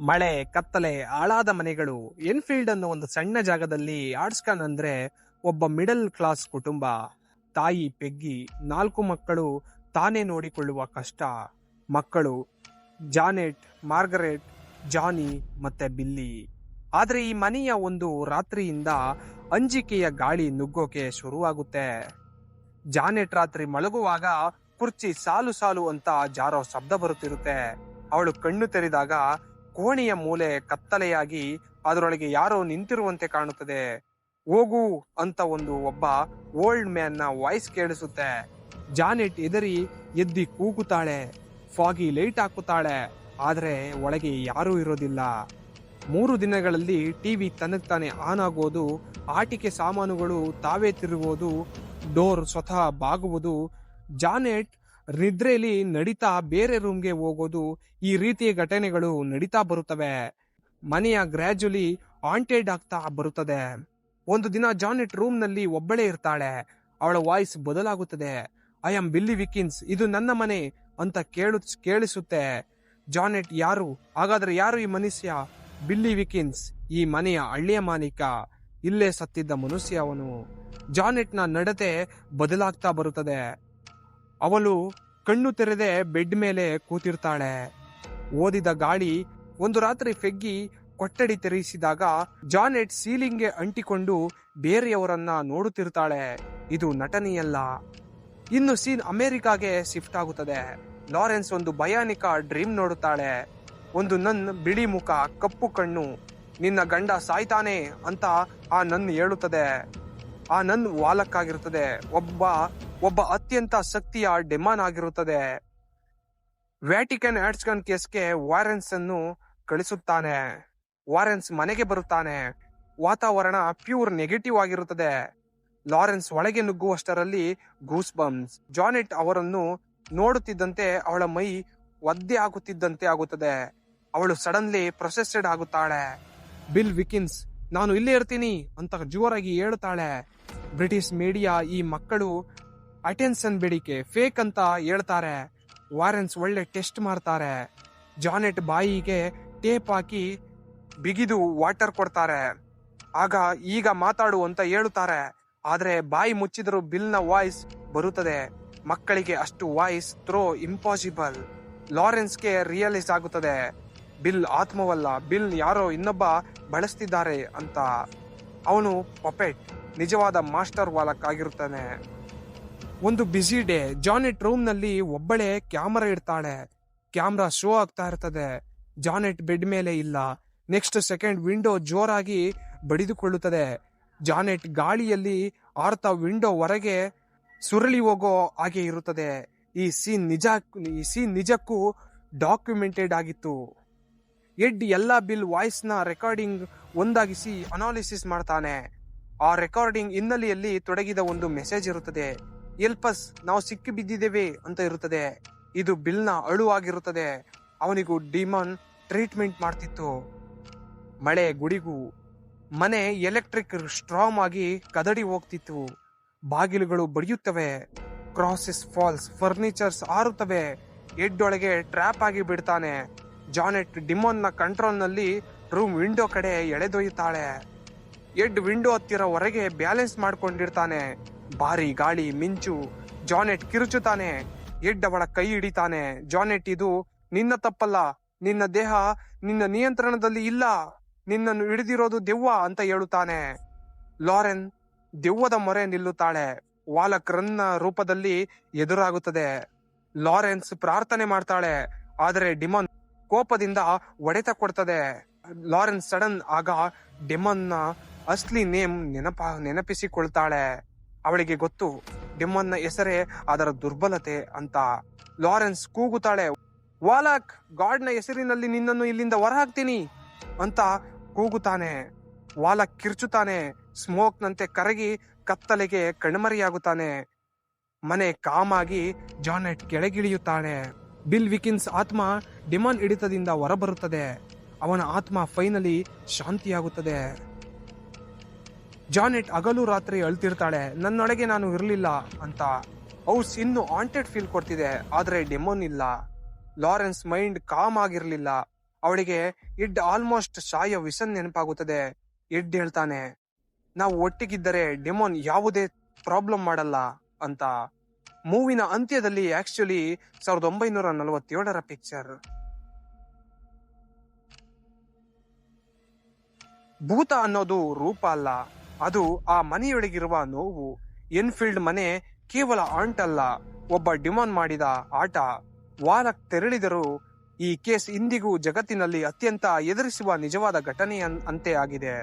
ಮಳೆ, ಕತ್ತಲೆ, ಹಾಳಾದ ಮನೆಗಳು. ಎನ್ಫೀಲ್ಡ್ ಅನ್ನೋ ಒಂದು ಸಣ್ಣ ಜಾಗದಲ್ಲಿ ಆರ್ಟ್ಸ್ಕನ್ ಅಂದ್ರೆ ಒಬ್ಬ ಮಿಡಲ್ ಕ್ಲಾಸ್ ಕುಟುಂಬ. ತಾಯಿ ಪೆಗ್ಗಿ, 4 ಮಕ್ಕಳು, ತಾನೇ ನೋಡಿಕೊಳ್ಳುವ ಕಷ್ಟ. ಮಕ್ಕಳು ಜಾನೆಟ್, ಮಾರ್ಗರೆಟ್, ಜಾನಿ ಮತ್ತೆ ಬಿಲ್ಲಿ. ಆದ್ರೆ ಈ ಮನೆಯ ಒಂದು ರಾತ್ರಿಯಿಂದ ಅಂಜಿಕೆಯ ಗಾಳಿ ನುಗ್ಗೋಕೆ ಶುರುವಾಗುತ್ತೆ. ಜಾನೆಟ್ ರಾತ್ರಿ ಮಲಗುವಾಗ ಕುರ್ಚಿ ಸಾಲು ಸಾಲು ಅಂತ ಜಾರೋ ಶಬ್ದ ಬರುತ್ತಿರುತ್ತೆ. ಅವಳು ಕಣ್ಣು ತೆರೆದಾಗ ಕೋಣೆಯ ಮೂಲೆ ಕತ್ತಲೆಯಾಗಿ ಅದರೊಳಗೆ ಯಾರೋ ನಿಂತಿರುವಂತೆ ಕಾಣುತ್ತದೆ. ಹೋಗು ಅಂತ ಒಬ್ಬ ಓಲ್ಡ್ ಮ್ಯಾನ್ ನ ವಾಯ್ಸ್ ಕೇಳಿಸುತ್ತೆ. ಜಾನೆಟ್ ಎದರಿ ಎದ್ದಿ ಕೂಗುತ್ತಾಳೆ. ಫಾಗಿ ಲೈಟ್ ಹಾಕುತ್ತಾಳೆ. ಆದ್ರೆ ಒಳಗೆ ಯಾರೂ ಇರೋದಿಲ್ಲ. 3 ದಿನಗಳಲ್ಲಿ ಟಿವಿ ತನಗ್ತಾನೆ ಆನ್ ಆಗೋದು, ಆಟಿಕೆ ಸಾಮಾನುಗಳು ತಾವೇ ತಿರುಗೋದು, ಡೋರ್ ಸ್ವತಃ ಬಾಗುವುದು, ಜಾನೆಟ್ ನಿದ್ರೆಯಲ್ಲಿ ನಡೀತಾ ಬೇರೆ ರೂಮ್ಗೆ ಹೋಗೋದು, ಈ ರೀತಿಯ ಘಟನೆಗಳು ನಡೀತಾ ಬರುತ್ತವೆ. ಮನೆಯ ಗ್ರ್ಯಾಜುಲಿ ಹಾಂಟೆಡ್ ಆಗ್ತಾ ಬರುತ್ತದೆ. ಒಂದು ದಿನ ಜಾನೆಟ್ ರೂಮ್ ನಲ್ಲಿ ಒಬ್ಬಳೇ ಇರ್ತಾಳೆ. ಅವಳ ವಾಯ್ಸ್ ಬದಲಾಗುತ್ತದೆ. ಐ ಆಮ್ ಬಿಲ್ಲಿ ವಿಕಿನ್ಸ್, ಇದು ನನ್ನ ಮನೆ ಅಂತ ಕೇಳಿಸುತ್ತೆ. ಜಾನೆಟ್ ಯಾರು? ಹಾಗಾದ್ರೆ ಯಾರು ಈ ಮನುಷ್ಯ? ಬಿಲ್ಲಿ ವಿಕಿನ್ಸ್, ಈ ಮನೆಯ ಹಳ್ಳಿಯ ಮಾಲೀಕ. ಇಲ್ಲೇ ಸತ್ತಿದ್ದ ಮನುಷ್ಯ ಅವನು. ಜಾನೆಟ್ ನ ನಡತೆ ಬದಲಾಗ್ತಾ ಬರುತ್ತದೆ. ಅವಳು ಕಣ್ಣು ತೆರೆದೆ ಬೆಡ್ ಮೇಲೆ ಕೂತಿರ್ತಾಳೆ. ಓದಿದ ಗಾಳಿ. ಒಂದು ರಾತ್ರಿ ಫೆಗ್ಗಿ ಕೊಠಡಿ ತೆರೆಸಿದಾಗ ಜಾನೆಟ್ ಸೀಲಿಂಗ್ಗೆ ಅಂಟಿಕೊಂಡು ಬೇರೆಯವರನ್ನ ನೋಡುತ್ತಿರ್ತಾಳೆ. ಇದು ನಟನೆಯಲ್ಲ. ಇನ್ನು ಸೀನ್ ಅಮೆರಿಕಾಗೆ ಶಿಫ್ಟ್ ಆಗುತ್ತದೆ. ಲಾರೆನ್ಸ್ ಒಂದು ಭಯಾನಕ ಡ್ರೀಮ್ ನೋಡುತ್ತಾಳೆ. ಒಂದು ನನ್, ಬಿಳಿ ಮುಖ, ಕಪ್ಪು ಕಣ್ಣು. ನಿನ್ನ ಗಂಡ ಸಾಯ್ತಾನೆ ಅಂತ ಆ ನನ್ ಹೇಳುತ್ತದೆ. ಆ ನನ್ ವಾಲಕ್ಕಾಗಿರುತ್ತದೆ. ಒಬ್ಬ ಅತ್ಯಂತ ಶಕ್ತಿಯ ಡೆಮಾನ್ ಆಗಿರುತ್ತದೆ. ವ್ಯಾಟಿಕನ್ ಆರ್ಟ್ಸ್ಕನ್ ಕೇಸ್ಗೆ ವಾರೆನ್ಸ್ ಅನ್ನು ಕಳಿಸುತ್ತಾನೆ. ವಾರೆನ್ಸ್ ಮನೆಗೆ ಬರುತ್ತಾನೆ. ವಾತಾವರಣ ಪ್ಯೂರ್ ನೆಗೆಟಿವ್ ಆಗಿರುತ್ತದೆ. ಲಾರೆನ್ಸ್ ಒಳಗೆ ನುಗ್ಗುವಷ್ಟರಲ್ಲಿ ಗೂಸ್ ಬಂಪ್ಸ್. ಜಾನೆಟ್ ಅವರನ್ನು ನೋಡುತ್ತಿದ್ದಂತೆ ಅವಳ ಮೈ ಒದ್ದೆ ಆಗುತ್ತಿದ್ದಂತೆ ಆಗುತ್ತದೆ. ಅವಳು ಸಡನ್ಲಿ ಪ್ರೊಸೆಸ್ಡ್ ಆಗುತ್ತಾಳೆ. ಬಿಲ್ ವಿಕಿನ್ಸ್, ನಾನು ಇಲ್ಲೇ ಇರ್ತೀನಿ ಅಂತ ಜೋರಾಗಿ ಹೇಳುತ್ತಾಳೆ. ಬ್ರಿಟಿಷ್ ಮೀಡಿಯಾ ಈ ಮಕ್ಕಳು ಅಟೆನ್ಷನ್ ಬೇಡಿಕೆ ಫೇಕ್ ಅಂತ ಹೇಳ್ತಾರೆ. ವಾರೆನ್ಸ್ ಒಳ್ಳೆ ಟೆಸ್ಟ್ ಮಾಡ್ತಾರೆ. ಜಾನೆಟ್ ಬಾಯಿಗೆ ಟೇಪ್ ಹಾಕಿ ಬಿಗಿದು ವಾಟರ್ ಕೊಡ್ತಾರೆ. ಈಗ ಮಾತಾಡು ಅಂತ ಹೇಳುತ್ತಾರೆ. ಆದ್ರೆ ಬಾಯಿ ಮುಚ್ಚಿದರೂ ಬಿಲ್ ನ ವಾಯ್ಸ್ ಬರುತ್ತದೆ. ಮಕ್ಕಳಿಗೆ ಅಷ್ಟು ವಾಯ್ಸ್ ಥ್ರೋ ಇಂಪಾಸಿಬಲ್. ಲಾರೆನ್ಸ್ಗೆ ರಿಯಲೈಸ್ ಆಗುತ್ತದೆ, ಬಿಲ್ ಆತ್ಮವಲ್ಲ, ಬಿಲ್ ಯಾರೋ ಇನ್ನೊಬ್ಬ ಬಳಸ್ತಿದ್ದಾರೆ ಅಂತ. ಅವನು ಪಪೆಟ್, ನಿಜವಾದ ಮಾಸ್ಟರ್ ವಾಲಕ್ ಆಗಿರುತ್ತಾನೆ. ಒಂದು ಬ್ಯುಸಿ ಡೇ. ಜಾನೆಟ್ ರೂಮ್ ನಲ್ಲಿ ಒಬ್ಬಳೇ ಕ್ಯಾಮರಾ ಇಡ್ತಾಳೆ. ಕ್ಯಾಮ್ರಾ ಶೋ ಆಗ್ತಾ ಇರ್ತದೆ. ಜಾನೆಟ್ ಬೆಡ್ ಮೇಲೆ ಇಲ್ಲ. ನೆಕ್ಸ್ಟ್ ಸೆಕೆಂಡ್ ವಿಂಡೋ ಜೋರಾಗಿ ಬಡಿದುಕೊಳ್ಳುತ್ತದೆ. ಜಾನೆಟ್ ಗಾಳಿಯಲ್ಲಿ ಆರ್ತಾ ವಿಂಡೋ ಹೊರಗೆ ಸುರಳಿ ಹೋಗೋ ಹಾಗೆ ಇರುತ್ತದೆ. ಈ ಸೀನ್ ನಿಜಕ್ಕೂ ಡಾಕ್ಯುಮೆಂಟೆಡ್ ಆಗಿತ್ತು. ಎಡ್ ಎಲ್ಲಾ ಬಿಲ್ ವಾಯ್ಸ್ ನ ರೆಕಾರ್ಡಿಂಗ್ ಒಂದಾಗಿಸಿ ಅನಾಲಿಸಿಸ್ ಮಾಡ್ತಾನೆ. ಆ ರೆಕಾರ್ಡಿಂಗ್ ಹಿನ್ನೆಲೆಯಲ್ಲಿ ತೊಡಗಿದ ಒಂದು ಮೆಸೇಜ್ ಇರುತ್ತದೆ. ಎಲ್ಪಸ್, ನಾವು ಸಿಕ್ಕಿ ಬಿದ್ದಿದ್ದೇವೆ ಅಂತ ಇರುತ್ತದೆ. ಇದು ಬಿಲ್ ನ ಅಳು ಆಗಿರುತ್ತದೆ. ಅವನಿಗೂ ಡಿಮಾನ್ ಟ್ರೀಟ್ಮೆಂಟ್ ಮಾಡ್ತಿತ್ತು. ಮಳೆ, ಗುಡಿಗು. ಮನೆ ಎಲೆಕ್ಟ್ರಿಕ್ ಸ್ಟ್ರಾಮ್ ಆಗಿ ಕದಡಿ ಹೋಗ್ತಿತ್ತು. ಬಾಗಿಲುಗಳು ಬಡಿಯುತ್ತವೆ. ಕ್ರಾಸಸ್ ಫಾಲ್ಸ್, ಫರ್ನಿಚರ್ಸ್ ಆರುತ್ತವೆ. ಎಡ್ ಒಳಗೆ ಟ್ರ್ಯಾಪ್ ಆಗಿ ಬಿಡ್ತಾನೆ. ಜಾನೆಟ್ ಡಿಮಾನ್ ನ ಕಂಟ್ರೋಲ್ ನಲ್ಲಿ ರೂಮ್ ವಿಂಡೋ ಕಡೆ ಎಳೆದೊಯ್ಯುತ್ತಾಳೆ. ಎಡ್ ವಿಂಡೋ ಹತ್ತಿರ ಹೊರಗೆ ಬ್ಯಾಲೆನ್ಸ್ ಮಾಡ್ಕೊಂಡಿರ್ತಾನೆ. ಭಾರಿ ಗಾಳಿ, ಮಿಂಚು. ಜಾನೆಟ್ ಕಿರುಚುತ್ತಾನೆ. ಎಡ್ ಅವಳ ಕೈ ಹಿಡಿತಾನೆ. ಜಾನೆಟ್, ಇದು ನಿನ್ನ ತಪ್ಪಲ್ಲ, ನಿನ್ನ ದೇಹ ನಿನ್ನ ನಿಯಂತ್ರಣದಲ್ಲಿ ಇಲ್ಲ, ನಿನ್ನನ್ನು ಹಿಡಿದಿರೋದು ದೆವ್ವ ಅಂತ ಹೇಳುತ್ತಾನೆ. ಲಾರೆನ್ ದೆವ್ವದ ಮೊರೆ ನಿಲ್ಲುತ್ತಾಳೆ. ವಾಲಕ್ ರನ್ನ ರೂಪದಲ್ಲಿ ಎದುರಾಗುತ್ತದೆ. ಲಾರೆನ್ಸ್ ಪ್ರಾರ್ಥನೆ ಮಾಡ್ತಾಳೆ. ಆದರೆ ಡಿಮಾನ್ ಕೋಪದಿಂದ ಹೊಡೆತ ಕೊಡ್ತದೆ. ಲಾರೆನ್ಸ್ ಸಡನ್ ಆಗ ಡಿಮಾನ್ ನ ಅಸ್ಲಿ ನೇಮ್ ನೆನಪಿಸಿಕೊಳ್ತಾಳೆ. ಅವಳಿಗೆ ಗೊತ್ತು, ಡಿಮಾನ್ ನ ಹೆಸರೇ ಅದರ ದುರ್ಬಲತೆ ಅಂತ. ಲಾರೆನ್ಸ್ ಕೂಗುತ್ತಾಳೆ, ವಾಲಕ್, ಗಾಡ್ ನ ಹೆಸರಿನಲ್ಲಿ ನಿನ್ನನ್ನು ಇಲ್ಲಿಂದ ಹೊರ ಹಾಕ್ತೀನಿ ಅಂತ ಕೂಗುತ್ತಾನೆ. ವಾಲಕ್ ಕಿರ್ಚುತ್ತಾನೆ. ಸ್ಮೋಕ್ ನಂತೆ ಕರಗಿ ಕತ್ತಲೆಗೆ ಕಣ್ಮರೆಯಾಗುತ್ತಾನೆ. ಮನೆ ಕಾಮಾಗಿ ಜಾನೆಟ್ ಕೆಳಗಿಳಿಯುತ್ತಾಳೆ. ಬಿಲ್ ವಿಕಿನ್ಸ್ ಆತ್ಮ ಡಿಮಾನ್ ಹಿಡಿತದಿಂದ ಹೊರಬರುತ್ತದೆ. ಅವನ ಆತ್ಮ ಫೈನಲಿ ಶಾಂತಿಯಾಗುತ್ತದೆ. ಜಾನೆಟ್ ಹಗಲು ರಾತ್ರಿ ಅಳ್ತಿರ್ತಾಳೆ, ನನ್ನೊಳಗೆ ನಾನು ಇರಲಿಲ್ಲ ಅಂತ. ಹೌಸ್ ಇನ್ನು ಹಾಂಟೆಡ್ ಫೀಲ್ ಕೊಡ್ತಿದೆ, ಆದ್ರೆ ಡೆಮೋನ್ ಇಲ್ಲ. ಲಾರೆನ್ಸ್ ಮೈಂಡ್ ಕಾಮ್ ಆಗಿರ್ಲಿಲ್ಲ. ಅವಳಿಗೆ ಎಡ್ ಆಲ್ಮೋಸ್ಟ್ ಸಾಯೋ ವಿಸನ್ ನೆನಪಾಗುತ್ತದೆ. ಎಡ್ ಹೇಳ್ತಾನೆ, ನಾವು ಒಟ್ಟಿಗಿದ್ದರೆ ಡೆಮೋನ್ ಯಾವುದೇ ಪ್ರಾಬ್ಲಮ್ ಮಾಡಲ್ಲ ಅಂತ. ಮೂವಿನ ಅಂತ್ಯದಲ್ಲಿ ಆಕ್ಚುಲಿ 1947 ಪಿಕ್ಚರ್. ಭೂತ ಅನ್ನೋದು ರೂಪ ಅಲ್ಲ, ಅದು ಆ ಮನೆಯೊಳಗಿರುವ ನೋವು. ಎನ್ಫೀಲ್ಡ್ ಮನೆ ಕೇವಲ ಆಂಟ್ ಅಲ್ಲ, ಒಬ್ಬ ಡಿಮಾನ್ ಮಾಡಿದ ಆಟ. ವಾರಕ್ಕೆ ತೆರಳಿದರೂ ಈ ಕೇಸ್ ಇಂದಿಗೂ ಜಗತ್ತಿನಲ್ಲಿ ಅತ್ಯಂತ ಎದುರಿಸುವ ನಿಜವಾದ ಘಟನೆ ಅಂತೆ ಆಗಿದೆ.